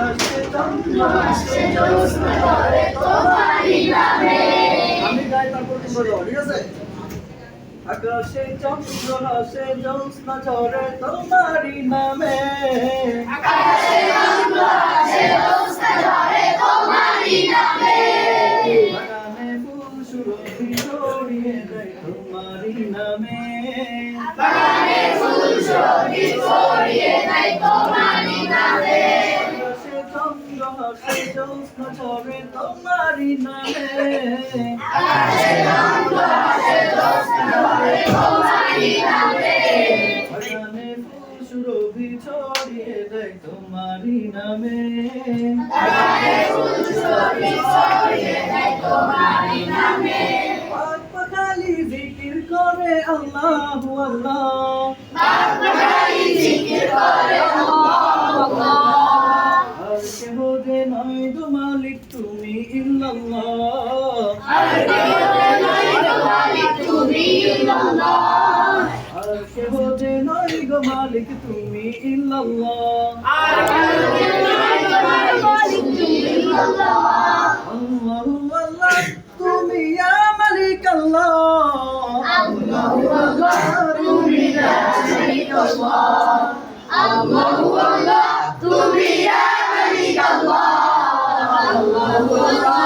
আসছে চন্দ্র আসছে জ্যোৎস্না ঝরে তোমারই নামে। আমি গাই তারপর তোমরা গাও, ঠিক আছে? আকাশে চন্দ্র হাসে জ্যোৎস্না ঝরে তোমারই নামে। আকাশে চন্দ্র হাসে জ্যোৎস্না ঝরে তোমারই নামে। বাগানে ফুল সুরভি ছড়িয়ে দেয় তোমারই নামে। বাগানে ফুল সুরভি ছড়িয়ে দেয় তোমারই নামে। আকাশে চন্দ্র হাসে জ্যোৎস্না ঝরে তোমারই নামে। আকাশে চন্দ্র হাসে জ্যোৎস্না ঝরে তোমারই নামে। বাগানে ফুল সুরভি ছড়িয়ে দেয় তোমারই নামে। বাগানে ফুল সুরভি ছড়িয়ে দেয় তোমারই নামে। পাক পাখালি জিকির করে আল্লাহু আল্লাহ। পাক পাখালি জিকির করে আল্লাহু আল্লাহ। আর কেহ যে নয় গো মালিক তুমি ইল্লাল্লাহ। আর কেহ যে নয় গো মালিক তুমি ইল্লাল্লাহ। আর কেহ যে নয় গো মালিক তুমি ইল্লাল্লাহ। আর কেহ যে নয় গো মালিক তুমি ইল্লাল্লাহ। আল্লাহু আল্লাহ তুমি ইয়া মালিক আল্লাহ। আল্লাহু আল্লাহ তুমি ইয়া মালিক আল্লাহ। আল্লাহু আল্লাহ তুমি ইয়া মালিক আল্লাহ। আল্লাহু আল্লাহ